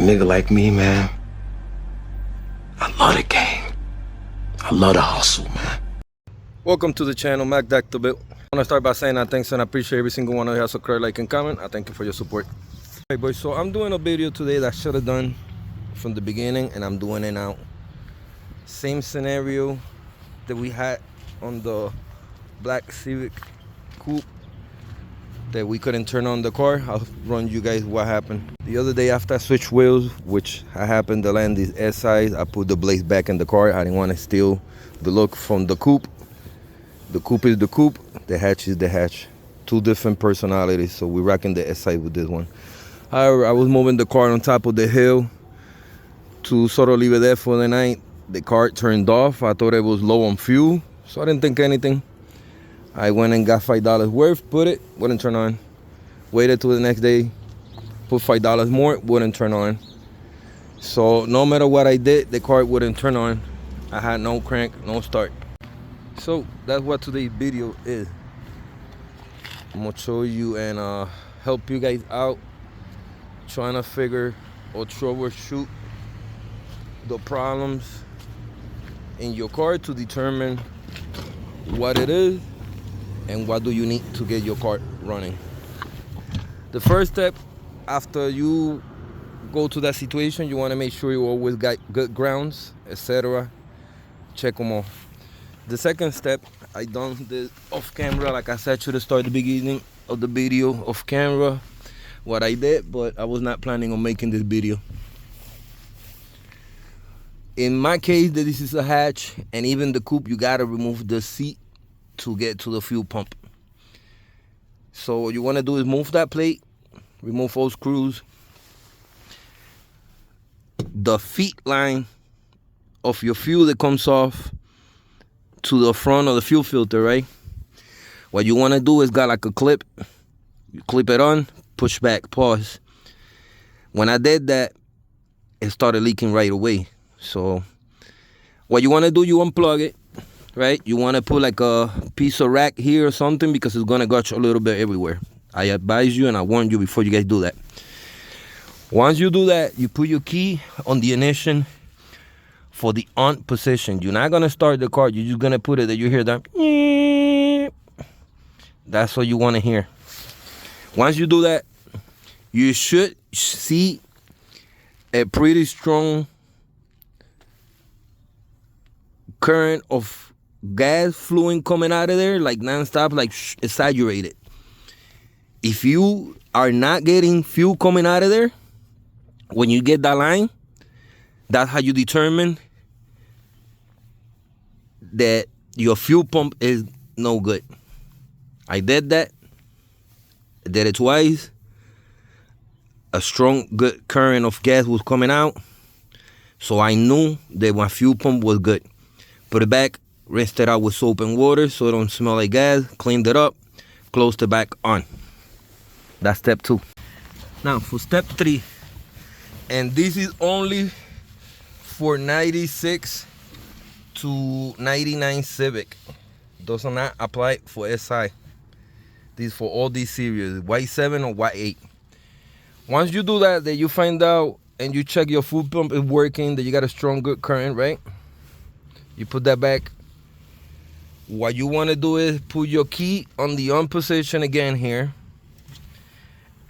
nigga like me, man, I love the game. I love the hustle, man. Welcome to the channel, Mac Dr. Bill. I want to start by saying I thanks and I appreciate every single one of you who has subscribed, like, and comment. I thank you for your support. Hey boys, so I'm doing a video today that I should have done from the beginning, and I'm doing it now. Same scenario that we had on the black Civic coupe that we couldn't turn on the car. I'll run you guys what happened. The other day after I switched wheels, which I happened to land these SIs, I put the blades back in the car. I didn't want to steal the look from the coupe. The coupe is the coupe, the hatch is the hatch. Two different personalities, so we're rocking the SI with this one. However, I was moving the car on top of the hill to sort of leave it there for the night. The car turned off. I thought it was low on fuel, so I didn't think anything. I went and got $5 worth, put it, wouldn't turn on. Waited till the next day, put $5 more, wouldn't turn on. So no matter what I did, the car wouldn't turn on. I had no crank, no start. So that's what today's video is. I'm gonna show you and help you guys out trying to figure or troubleshoot the problems in your car to determine what it is and what do you need to get your car running. The first step, after you go to that situation, you want to make sure you always got good grounds, etc. Check them all. The second step, I done this off camera, like I said to the start, the beginning of the video, off camera, what I did, but I was not planning on making this video. In my case, this is a hatch, and even the coupe, you gotta remove the seat to get to the fuel pump. So what you want to do is move that plate, remove all screws, the feet line of your fuel that comes off to the front of the fuel filter, right? What you want to do is got like a clip. You clip it on, push back, pause. When I did that, it started leaking right away. So what you want to do, you unplug it, right? You want to put like a piece of rack here or something because it's going to gush a little bit everywhere. I advise you and I warn you before you guys do that. Once you do that, you put your key on the ignition for the on position. You're not going to start the car. You're just going to put it that you hear that. That's what you want to hear. Once you do that, you should see a pretty strong current of gas fluid coming out of there, like non-stop, like exaggerated. If you are not getting fuel coming out of there, when you get that line, that's how you determine that your fuel pump is no good. I did that. I did it twice. A strong, good current of gas was coming out. So I knew that my fuel pump was good. Put it back, rinsed it out with soap and water so it don't smell like gas. Cleaned it up, closed it back on. That's step 2. Now for step 3, and this is only for 96 to 99 Civic. Does not apply for SI. This is for all these series, Y7 or Y8. Once you do that, then you find out and you check your fuel pump is working, that you got a strong, good current, right? You put that back. What you want to do is put your key on the on position again here.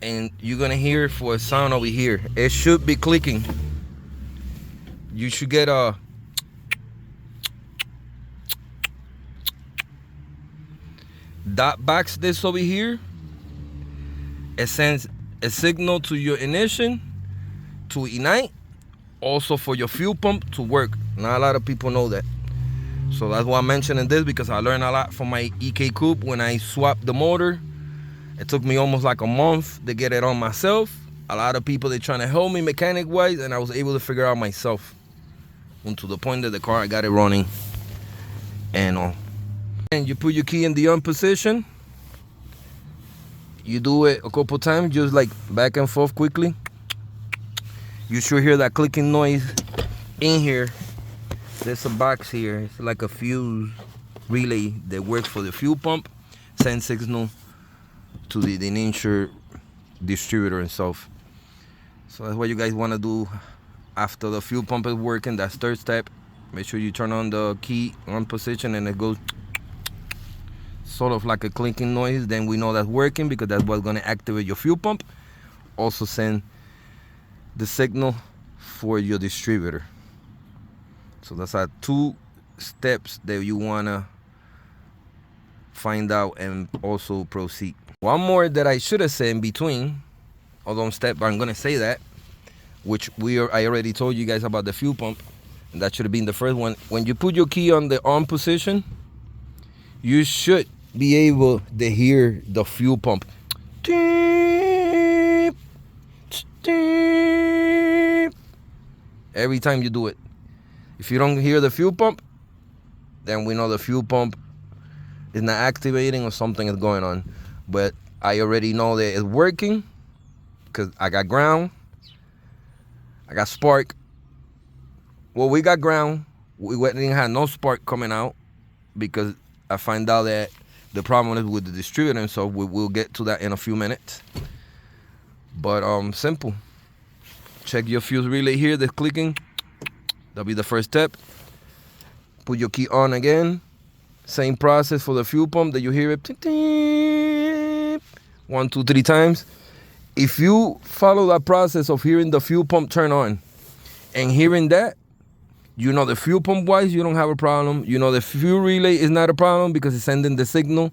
And you're going to hear for a sound over here. It should be clicking. You should get a... That box this over here, it sends a signal to your ignition to ignite, also for your fuel pump to work. Not a lot of people know that. So that's why I'm mentioning this, because I learned a lot from my EK coupe when I swapped the motor. It took me almost like a month to get it on myself. A lot of people, they're trying to help me mechanic wise, and I was able to figure out myself. And to the point that the car, I got it running and all. And you put your key in the on position. You do it a couple times, just like back and forth quickly. You should hear that clicking noise in here. There's a box here. It's like a fuse relay that works for the fuel pump. Send signal to the insured distributor itself. So that's what you guys want to do after the fuel pump is working. That's third step. Make sure you turn on the key on position and it goes sort of like a clinking noise. Then we know that's working because that's what's going to activate your fuel pump. Also send the signal for your distributor. So that's our 2 steps that you want to find out and also proceed. One more that I should have said in between, although step, I'm going to say that, which I already told you guys about the fuel pump, and that should have been the first one. When you put your key on the on position, you should be able to hear the fuel pump. Every time you do it. If you don't hear the fuel pump, then we know the fuel pump is not activating or something is going on. But I already know that it's working because I got ground, I got spark. Well, we got ground. We didn't have no spark coming out because I find out that the problem is with the distributor, so we'll get to that in a few minutes. But simple. Check your fuse relay here, the clicking. That'll be the first step. Put your key on again. Same process for the fuel pump that you hear it 1, 2, 3 times. If you follow that process of hearing the fuel pump turn on and hearing that, you know the fuel pump wise, you don't have a problem. You know the fuel relay is not a problem because it's sending the signal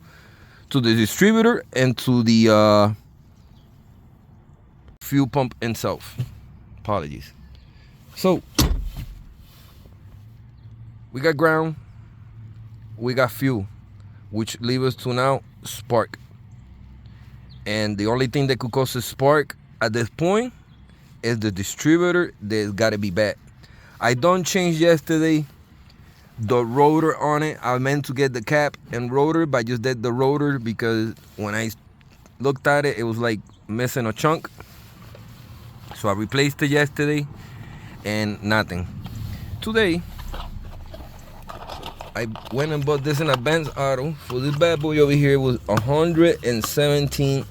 to the distributor and to the fuel pump itself. Apologies. So, we got ground, we got fuel, which leaves us to now spark. And the only thing that could cause a spark at this point is the distributor that's got to be bad. I done changed yesterday the rotor on it. I meant to get the cap and rotor, but I just did the rotor because when I looked at it, it was like missing a chunk. So I replaced it yesterday and nothing. Today, I went and bought this in a Benz Auto. For this bad boy over here, it was $117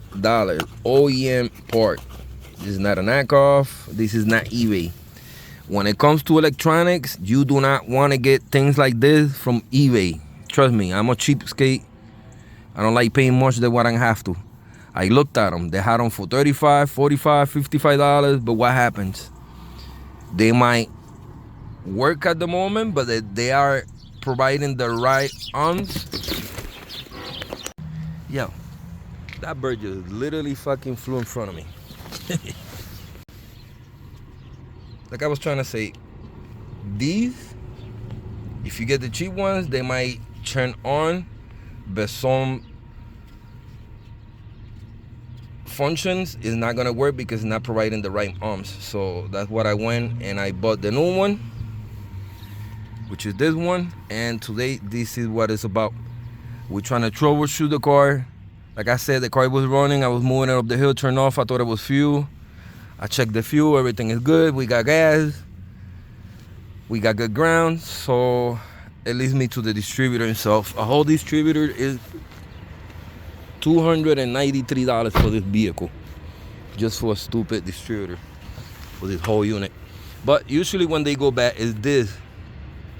OEM part. This is not a knockoff. This is not eBay. When it comes to electronics, you do not want to get things like this from eBay. Trust me, I'm a cheapskate. I don't like paying much than what I have to. I looked at them. They had them for $35, $45, $55. But what happens? They might work at the moment, but they are providing the right ohms. Yo, that bird just literally fucking flew in front of me. Like I was trying to say, these, if you get the cheap ones, they might turn on, but some functions is not gonna work because it's not providing the right ohms. So that's what I went and I bought the new one, which is this one. And today, this is what it's about. We're trying to troubleshoot the car. Like I said, the car was running. I was moving it up the hill, turned off. I thought it was fuel. I checked the fuel, everything is good. We got gas, we got good ground. So it leads me to the distributor himself. A whole distributor is $293 for this vehicle, just for a stupid distributor for this whole unit. But usually when they go bad, is this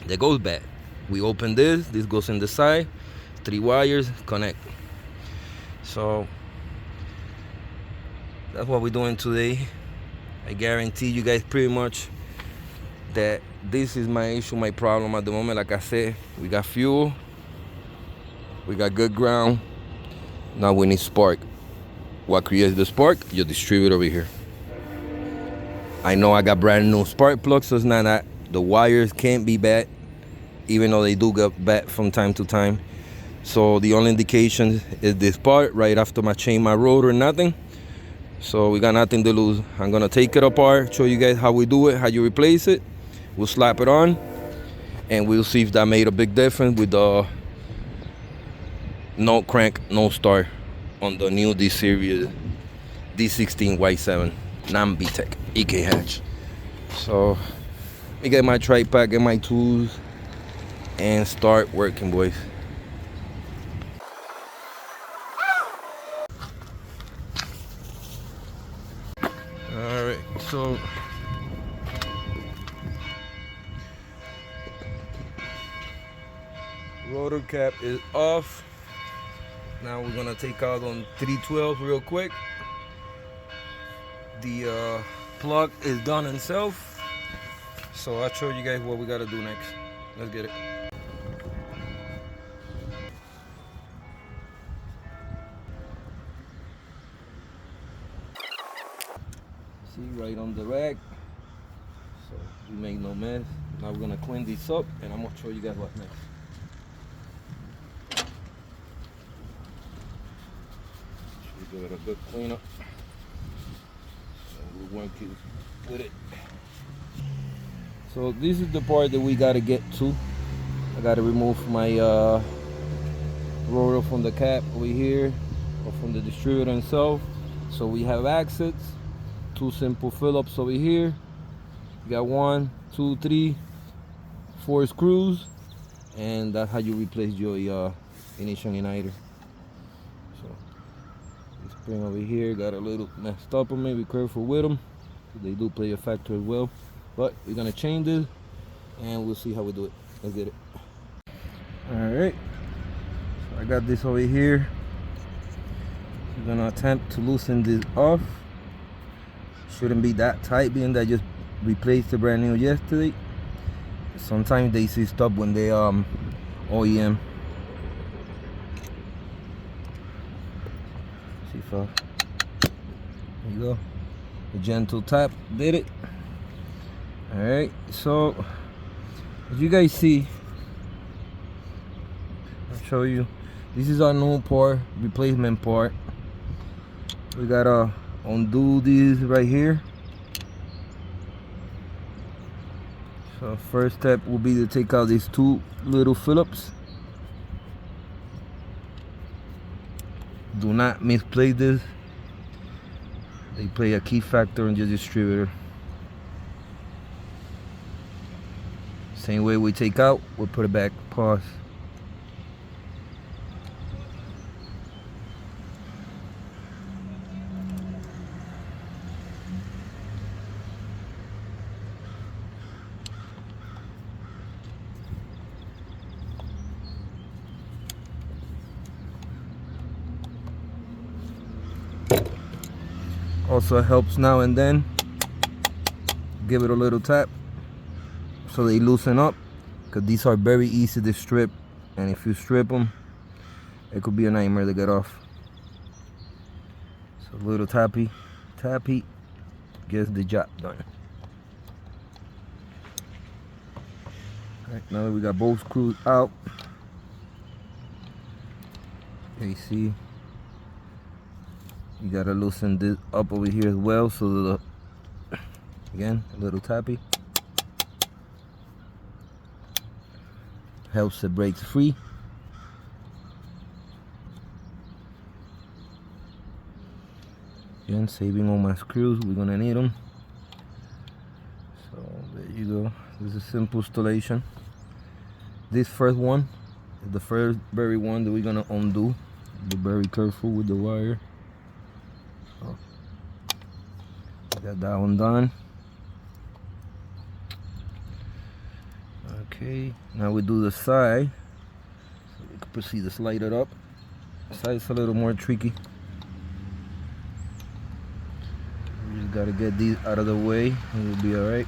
that goes bad. We open this goes in the side, 3 wires connect. So that's what we're doing today. I guarantee you guys pretty much that this is my issue, my problem at the moment. Like I said, we got fuel, we got good ground. Now we need spark. What creates the spark? Your distributor over here. I know I got brand new spark plugs, so it's not that the wires can't be bad, even though they do get bad from time to time. So the only indication is this part right after my chain, my rotor, nothing. So we got nothing to lose. I'm gonna take it apart, show you guys how we do it, how you replace it. We'll slap it on and we'll see if that made a big difference with the no crank, no start on the new D series d16y7 non-BTEC EK hatch. So let me get my tripod, get my tools, and start working, boys. Alright, so rotor cap is off. Now we're gonna take out on 312 real quick. The plug is done itself, so I'll show you guys what we gotta do next. Let's get it. See, right on the rack, so we make no mess. Now we're gonna clean this up, and I'm gonna show you guys what's next. Give it a good cleanup, and we'll work with it. So this is the part that we gotta get to. I gotta remove my rotor from the cap over here, or from the distributor itself. So we have exits, 2 simple Phillips over here. You got 1, 2, 3, 4 screws, and that's how you replace your ignition igniter. Spring over here got a little messed up on me. Be careful with them. They do play a factor as well. But we're gonna change this and we'll see how we do it. Let's get it. Alright. So I got this over here. We're gonna attempt to loosen this off. Shouldn't be that tight, being that I just replaced the brand new yesterday. Sometimes they see stuff when they OEM. There you go. A gentle tap did it. Alright, so as you guys see, I'll show you. This is our new part, replacement part. We gotta undo this right here. So first step will be to take out these 2 little Phillips. Do not misplace this. They play a key factor in your distributor. Same way we take out, we'll put it back. Pause. Also helps now and then. Give it a little tap so they loosen up, because these are very easy to strip, and if you strip them, it could be a nightmare to get off. So a little tappy gets the job done. Alright, now that we got both screws out, you see, you gotta loosen this up over here as well, so the, again, a little tappy helps the brakes free. Again, saving all my screws, we're gonna need them. So there you go. This is a simple installation. This first one is the first very one that we're gonna undo. Be very careful with the wire. So, got that one done. Okay, now we do the side. So we can proceed to slide it up. The side's a little more tricky. We just gotta get these out of the way and we'll be alright.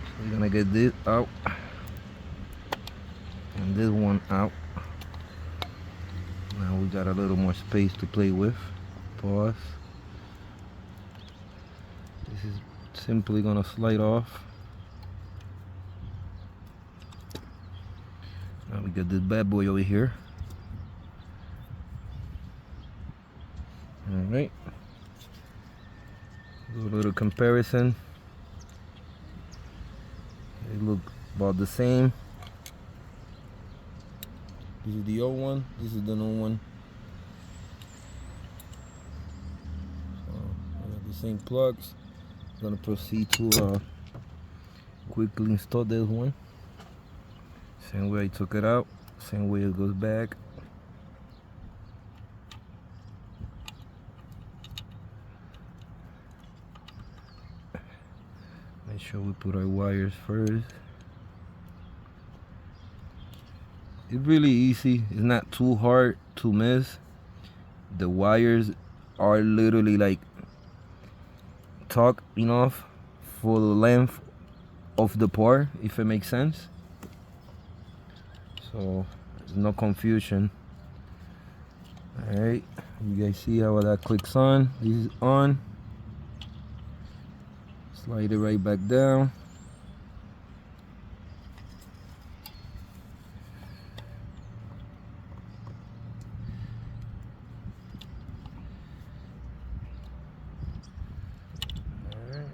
So we're gonna get this out and this one out. Now we got a little more space to play with. Pause. This is simply gonna slide off. Now we got this bad boy over here. Alright. Do a little comparison. They look about the same. This is the old one, this is the new one. So I got the same plugs. I'm gonna proceed to quickly install this one. Same way I took it out, same way it goes back. Make sure we put our wires first. It's really easy. It's not too hard to miss. The wires are literally like tucked enough for the length of the part, if it makes sense. So there's no confusion. Alright, you guys see how that clicks on? This is on. Slide it right back down. Alright.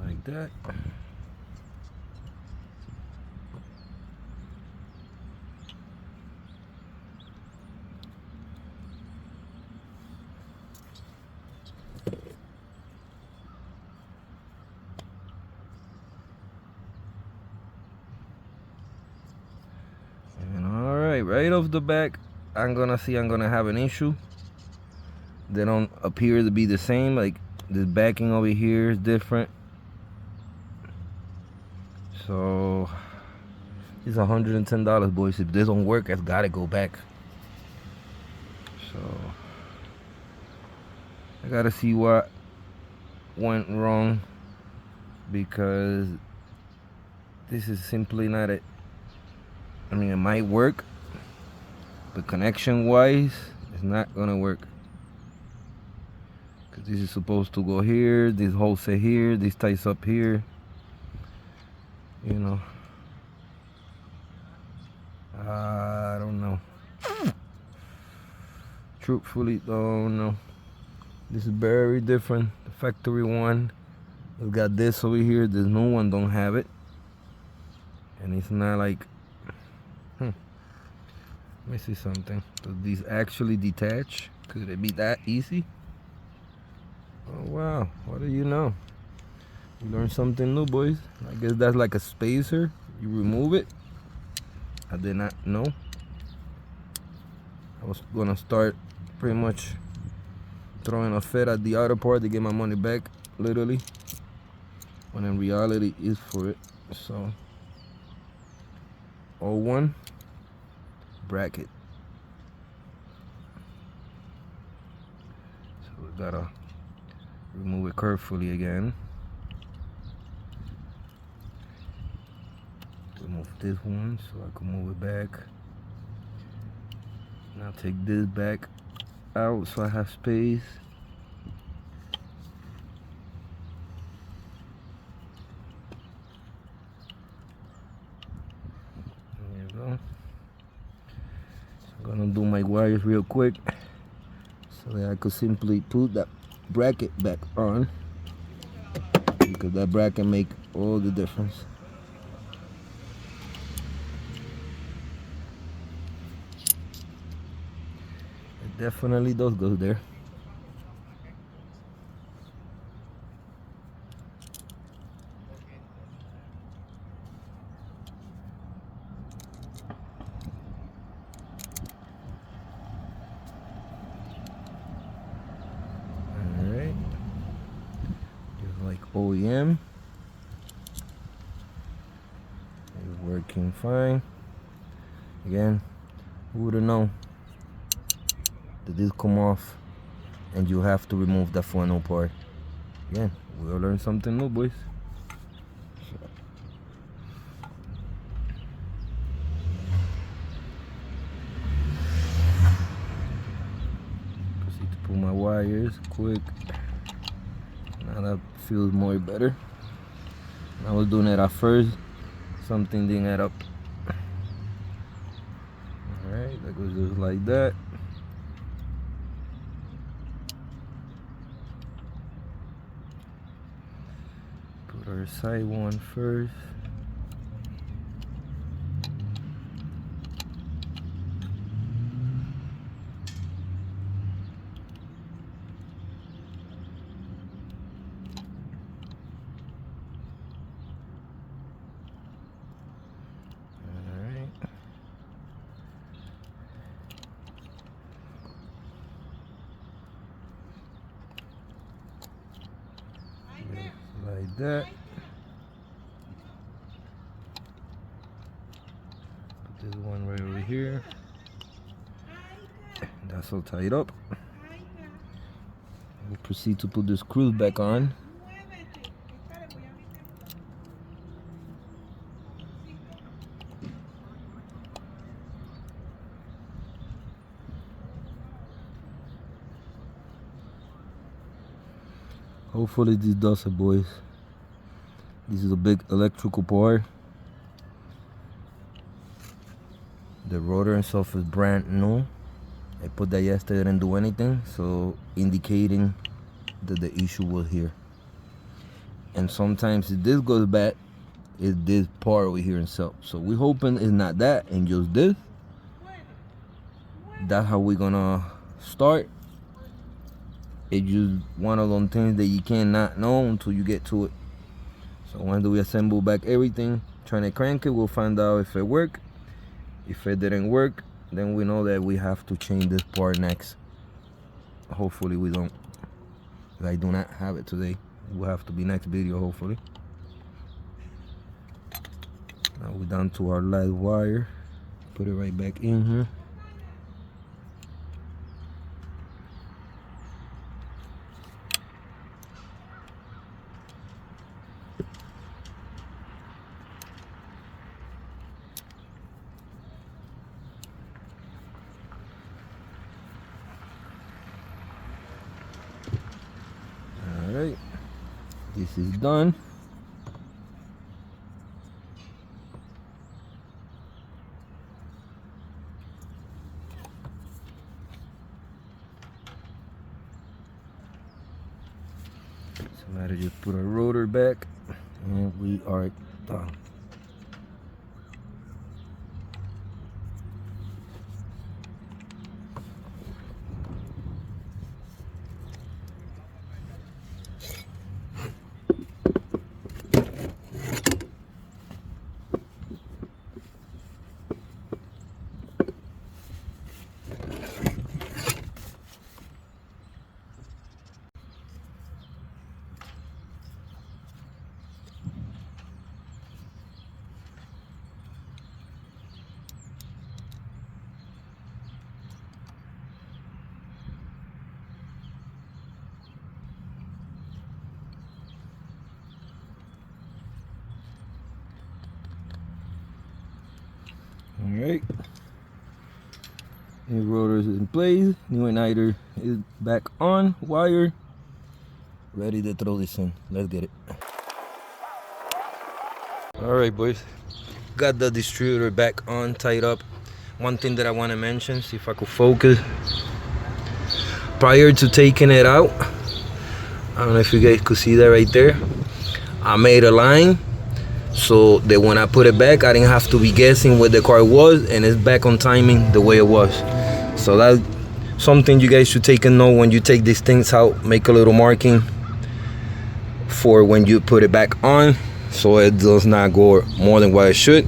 Like that. And alright, right off the back, I'm gonna have an issue. They don't appear to be the same. Like this backing over here is different. So it's $110, boys. If this don't work, I've gotta go back. So I gotta see what went wrong, because this is simply not it. I mean, it might work, but connection wise it's not gonna work, because this is supposed to go here, this hole say here, this ties up here, you know. I don't know. Truthfully, don't know. This is very different. The factory one, it's got this over here. This new one don't have it, and it's not like. Let me see something. Does these actually detach? Could it be that easy? Oh wow! What do you know? You learn something new, boys. I guess that's like a spacer. You remove it. I did not know. I was gonna start pretty much throwing a fit at the outer part to get my money back, literally, when in reality is for it. So 01 bracket. So we gotta remove it carefully again. Remove this one so I can move it back. Now take this back out so I have space. There you go. So I'm gonna do my wires real quick so that I could simply put that bracket back on, because that bracket make all the difference. It definitely does go there. Alright. Just like OEM. It's working fine. Again, who would have known that this come off and you have to remove the funnel part. Again, we'll learn something new, boys. Proceed to pull my wires quick. Now that feels more better. I was doing it at first, something didn't add up. Alright, that goes just like that. Put our side one first. that. Put this one right over here. That's all tied up. We'll proceed to put the screws back on. Hopefully this does it, boys. This is a big electrical part. The rotor itself is brand new. I put that yesterday, didn't do anything, so indicating that the issue was here. And sometimes if this goes bad, it's this part over here itself. So we're hoping it's not that and just this. That's how we're gonna start. It's just one of those things that you cannot know until you get to it. So once we assemble back everything, trying to crank it, we'll find out if it worked. If it didn't work, then we know that we have to change this part next. Hopefully we don't. I do not have it today. It will have to be next video, hopefully. Now we're down to our last wire. Put it right back in here. Alright, this is done. So now to just put our rotor back and we are done. Alright, new rotor is in place, new igniter is back on, wire, ready to throw this in. Let's get it. Alright boys, got the distributor back on, tied up. One thing that I want to mention, see if I could focus. Prior to taking it out, I don't know if you guys could see that right there, I made a line so that when I put it back, I didn't have to be guessing where the car was, and it's back on timing the way it was. So that's something you guys should take a note when you take these things out. Make a little marking for when you put it back on, so it does not go more than what it should,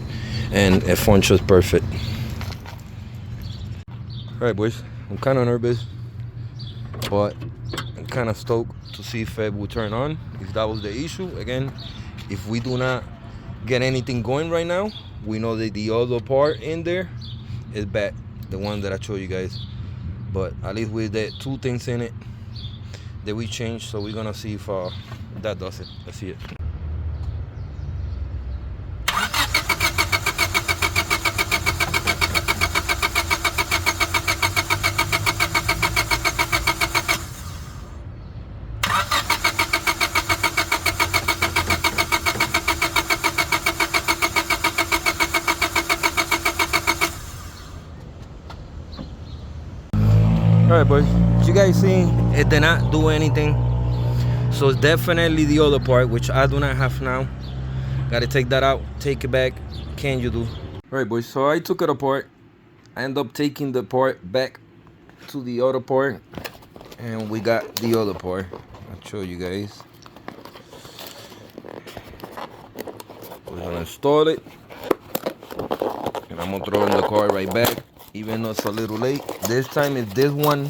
and it functions perfect. All right boys, I'm kind of nervous, but I'm kind of stoked to see if it will turn on, if that was the issue. Again, if we do not get anything going right now, we know that the other part in there is bad, the one that I showed you guys. But at least with the two things in it that we changed, so we're gonna see if that does it. Let's see it. Alright boys, you guys see it did not do anything, so it's definitely the other part, which I do not have now. Gotta take that out, take it back. Can you do? Alright boys, so I took it apart. I end up taking the part back to the other part, and we got the other part. I'll show you guys. We're gonna install it, and I'm gonna throw in the car right back. Even though it's a little late this time, if this one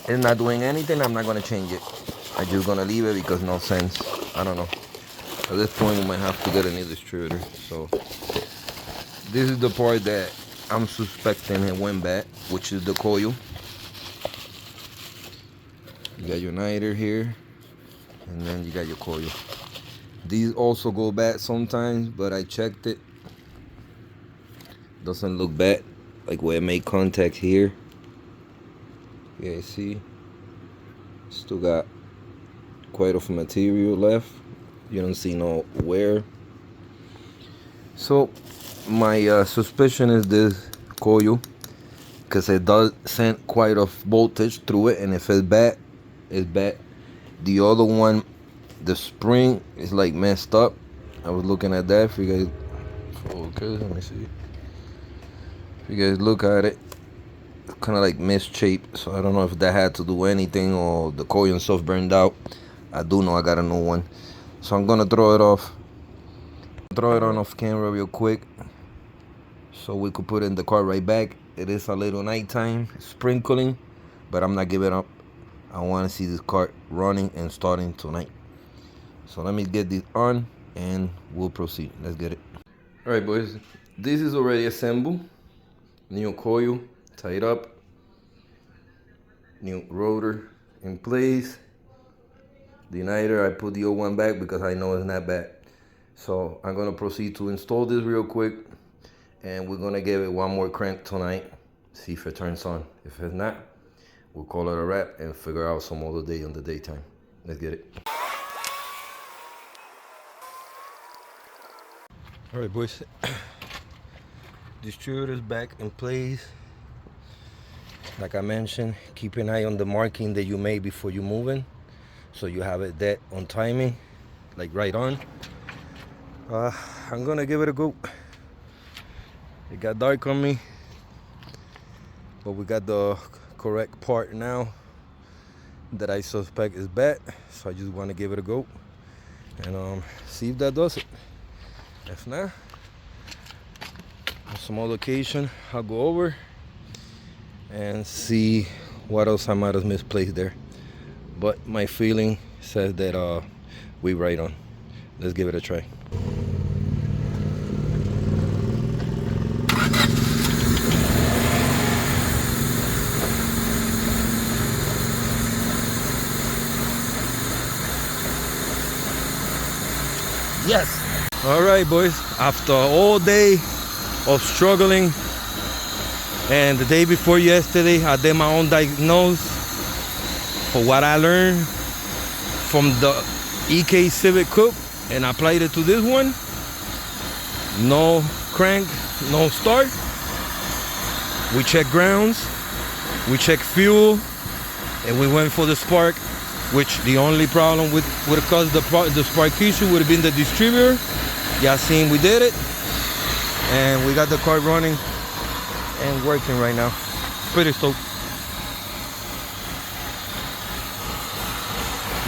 is not doing anything, I'm not gonna change it. I'm just gonna leave it because no sense. I don't know. At this point, we might have to get a new distributor. So this is the part that I'm suspecting it went bad, which is the coil. You got your niter here, and then you got your coil. These also go bad sometimes, but I checked it. Doesn't look bad, like where it made contact here. Yeah, see, still got quite of material left. You don't see no wear. So my suspicion is this coil, because it does send quite of voltage through it, and if it's bad, it's bad. The other one, the spring is like messed up. I was looking at that. If you guys focus, let me see. If you guys look at it, it's kind of like misshaped. So I don't know if that had to do anything or the coil and stuff burned out. I do know I got a new one. So I'm gonna throw it off. Throw it on off camera real quick, so we could put it in the car right back. It is a little nighttime, sprinkling, but I'm not giving up. I want to see this car running and starting tonight. So let me get this on and we'll proceed. Let's get it. All right, boys. This is already assembled. New coil tied up. New rotor in place. The niter, I put the old one back because I know it's not bad. So I'm gonna proceed to install this real quick, and we're gonna give it one more crank tonight. See if it turns on. If it's not, we'll call it a wrap and figure out some other day on the daytime. Let's get it. All right, boys. Distributor's back in place. Like I mentioned, keep an eye on the marking that you made before you moving, so you have it dead on timing, like right on. I'm gonna give it a go. It got dark on me, but we got the correct part now that I suspect is bad, so I just want to give it a go and see if that does it. If not, on some other occasion I'll go over and see what else I might have misplaced there, but my feeling says that we right on. Let's give it a try. Yes. All right, boys. After all day of struggling, and the day before yesterday, I did my own diagnosis for what I learned from the EK Civic Coupe and applied it to this one. No crank, no start. We checked grounds, we checked fuel, and we went for the spark, which the only problem would have caused the spark issue would have been the distributor. Y'all seen we did it, and we got the car running and working right now. Pretty stoked.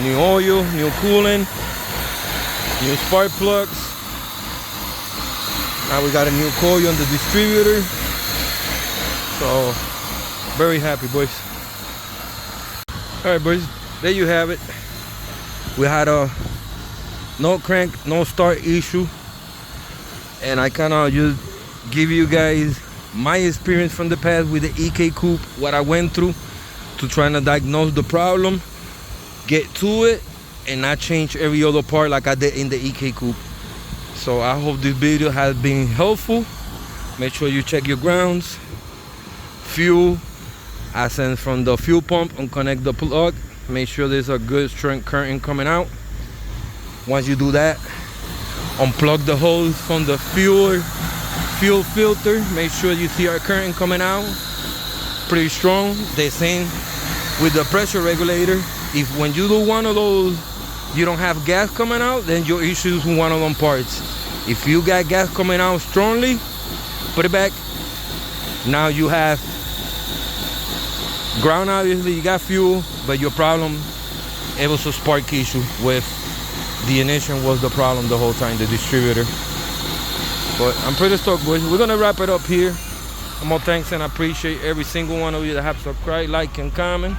New oil, new coolant, new spark plugs. Now we got a new coil on the distributor. So very happy, boys. All right, boys, there you have it. We had a no crank, no start issue, and I kind of just give you guys my experience from the past with the EK Coupe, what I went through to trying to diagnose the problem, get to it, and not change every other part like I did in the EK Coupe. So I hope this video has been helpful. Make sure you check your grounds, fuel, access from the fuel pump, and connect the plug. Make sure there's a good strength current coming out. Once you do that, unplug the hose from the fuel filter. Make sure you see our current coming out pretty strong. The same with the pressure regulator. If when you do one of those you don't have gas coming out, then your issue is with one of them parts. If you got gas coming out strongly, put it back. Now you have ground, obviously you got fuel, but your problem, it was a spark issue with the ignition was the problem the whole time, the distributor. But I'm pretty stoked, boys. We're gonna wrap it up here. More thanks, and I appreciate every single one of you that have subscribed, like, and comment.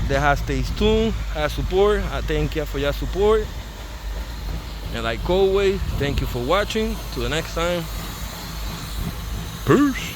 That has stayed tuned, has support. I thank you for your support. And like always, thank you for watching. Till the next time. Peace.